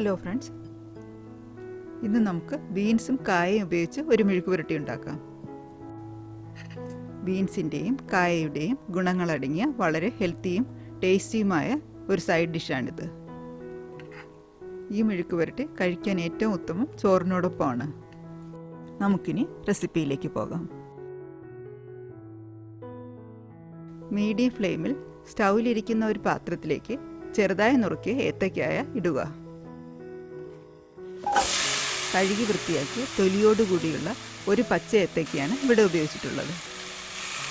Hello friends, ഇന്ന് നമുക്ക് ബീൻസും കായയും ഉപയോഗിച്ച് ഒരു മെഴുക്കുപുരട്ടി ഉണ്ടാക്കാം. ബീൻസിൻ്റെയും കായയുടെയും ഗുണങ്ങളടങ്ങിയ വളരെ ഹെൽത്തിയും ടേസ്റ്റിയുമായ ഒരു സൈഡ് ഡിഷാണിത്. ഈ മെഴുക്കുപുരട്ടി കഴിക്കാൻ ഏറ്റവും ഉത്തമം ചോറിനോടൊപ്പമാണ്. നമുക്കിനി റെസിപ്പിയിലേക്ക് പോകാം. മീഡിയം ഫ്ലെയിമിൽ സ്റ്റൗവിലിരിക്കുന്ന ഒരു പാത്രത്തിലേക്ക് ചെറുതായി നുറുക്കിയ ഏത്തയ്ക്കായ ഇടുക. കഴുകി വൃത്തിയാക്കി തൊലിയോടുകൂടിയുള്ള ഒരു പച്ച ഏത്തയ്ക്കയാണ് ഇവിടെ ഉപയോഗിച്ചിട്ടുള്ളത്.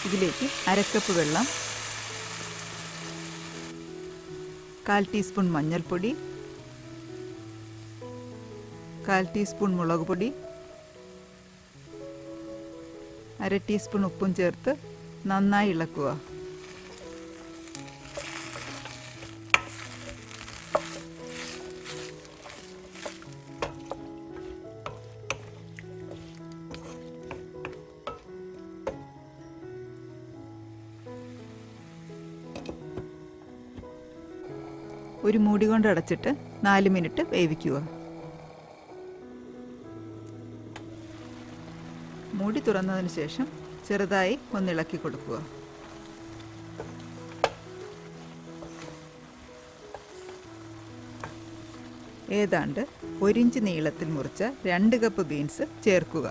ഇതിലേക്ക് 1/2 കപ്പ് വെള്ളം, 1/4 ടീസ്പൂൺ മഞ്ഞൾപ്പൊടി, 1/4 ടീസ്പൂൺ മുളക് പൊടി, 1/2 ടീസ്പൂൺ ഉപ്പും ചേർത്ത് നന്നായി ഇളക്കുക. ഒരു മൂടി കൊണ്ട് അടച്ചിട്ട് 4 മിനിറ്റ് വേവിക്കുക. മൂടി തുറന്നതിന് ശേഷം ചെറുതായി ഒന്നിളക്കി കൊടുക്കുക. ഏതാണ്ട് 1 ഇഞ്ച് നീളത്തിൽ മുറിച്ച 2 കപ്പ് ബീൻസ് ചേർക്കുക.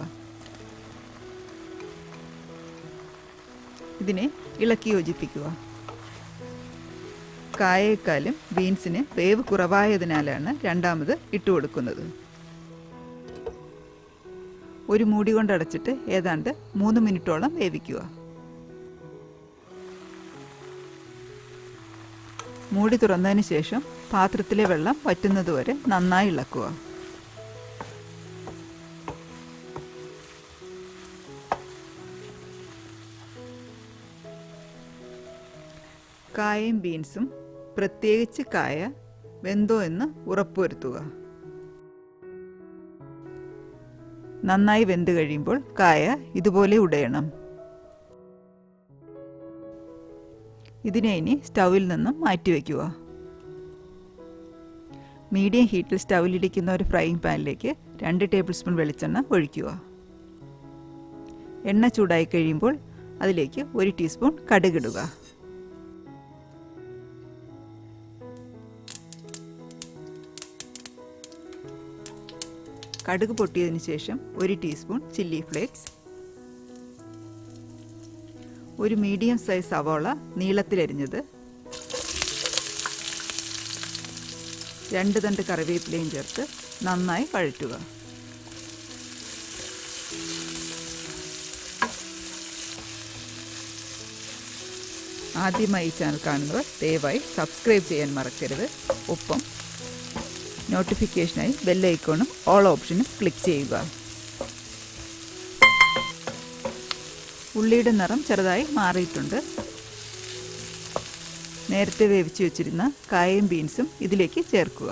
ഇതിനെ ഇളക്കി യോജിപ്പിക്കുക. കായയേക്കാളും ബീൻസിന് വേവ് കുറവായതിനാലാണ് രണ്ടാമത് ഇട്ടുകൊടുക്കുന്നത്. ഒരു മൂടി കൊണ്ട് അടച്ചിട്ട് ഏതാണ്ട് 3 മിനിറ്റോളം വേവിക്കുക. മൂടി തുറന്നതിന് ശേഷം പാത്രത്തിലെ വെള്ളം വറ്റുന്നതുവരെ നന്നായി ഇളക്കുക. കായയും ബീൻസും, പ്രത്യേകിച്ച് കായ, വെന്തോ എന്ന് ഉറപ്പുവരുത്തുക. നന്നായി വെന്ത് കഴിയുമ്പോൾ കായ ഇതുപോലെ ഉടയണം. ഇതിനെ ഇനി സ്റ്റൗവിൽ നിന്നും മാറ്റിവെക്കുക. മീഡിയം ഹീറ്റിൽ സ്റ്റൗവിലിരിക്കുന്ന ഒരു ഫ്രൈയിങ് പാനിലേക്ക് 2 ടേബിൾ സ്പൂൺ വെളിച്ചെണ്ണ ഒഴിക്കുക. എണ്ണ ചൂടായി കഴിയുമ്പോൾ അതിലേക്ക് 1 ടീസ്പൂൺ കടുകിടുക. കടുക് പൊട്ടിയതിന് ശേഷം 1 ടീസ്പൂൺ ചില്ലി ഫ്ലേക്സ്, ഒരു മീഡിയം സൈസ് സവോള നീളത്തിലരിഞ്ഞത്, 2 തണ്ട് കറിവേപ്പിലയും ചേർത്ത് നന്നായി വഴറ്റുക. ആദ്യമായി ഈ ചാനൽ കാണുന്നവർ ദയവായി സബ്സ്ക്രൈബ് ചെയ്യാൻ മറക്കരുത്. ഒപ്പം നോട്ടിഫിക്കേഷനായി ബെൽ ഐക്കോണും ഓൾ ഓപ്ഷനും ക്ലിക്ക് ചെയ്യുക. ഉള്ളിയുടെ നിറം ചെറുതായി മാറിയിട്ടുണ്ട്. നേരത്തെ വേവിച്ച് വെച്ചിരുന്ന കായയും ബീൻസും ഇതിലേക്ക് ചേർക്കുക.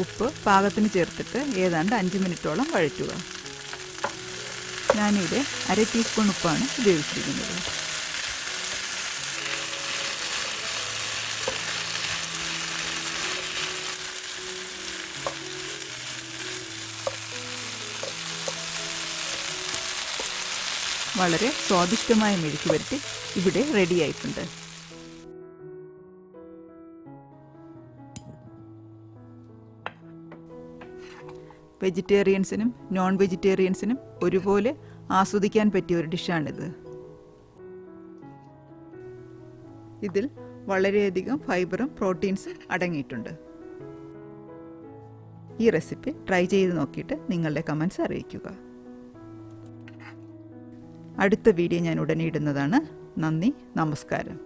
ഉപ്പ് പാകത്തിന് ചേർത്തിട്ട് ഏതാണ്ട് 5 മിനിറ്റോളം വഴറ്റുക. ഞാനിവിടെ 1/2 ടീസ്പൂൺ ഉപ്പാണ് ഉപയോഗിച്ചിരിക്കുന്നത്. വളരെ സ്വാദിഷ്ടമായ മെഴുക്കുപുരട്ടി ഇവിടെ റെഡിയായിട്ടുണ്ട്. വെജിറ്റേറിയൻസിനും നോൺ വെജിറ്റേറിയൻസിനും ഒരുപോലെ ആസ്വദിക്കാൻ പറ്റിയ ഒരു ഡിഷാണിത്. ഇതിൽ വളരെയധികം ഫൈബറും പ്രോട്ടീൻസും അടങ്ങിയിട്ടുണ്ട്. ഈ റെസിപ്പി ട്രൈ ചെയ്ത് നോക്കിയിട്ട് നിങ്ങളുടെ കമൻസ് അറിയിക്കുക. അടുത്ത വീഡിയോ ഞാൻ ഉടനെ ഇടുന്നതാണ്. നന്ദി, നമസ്കാരം.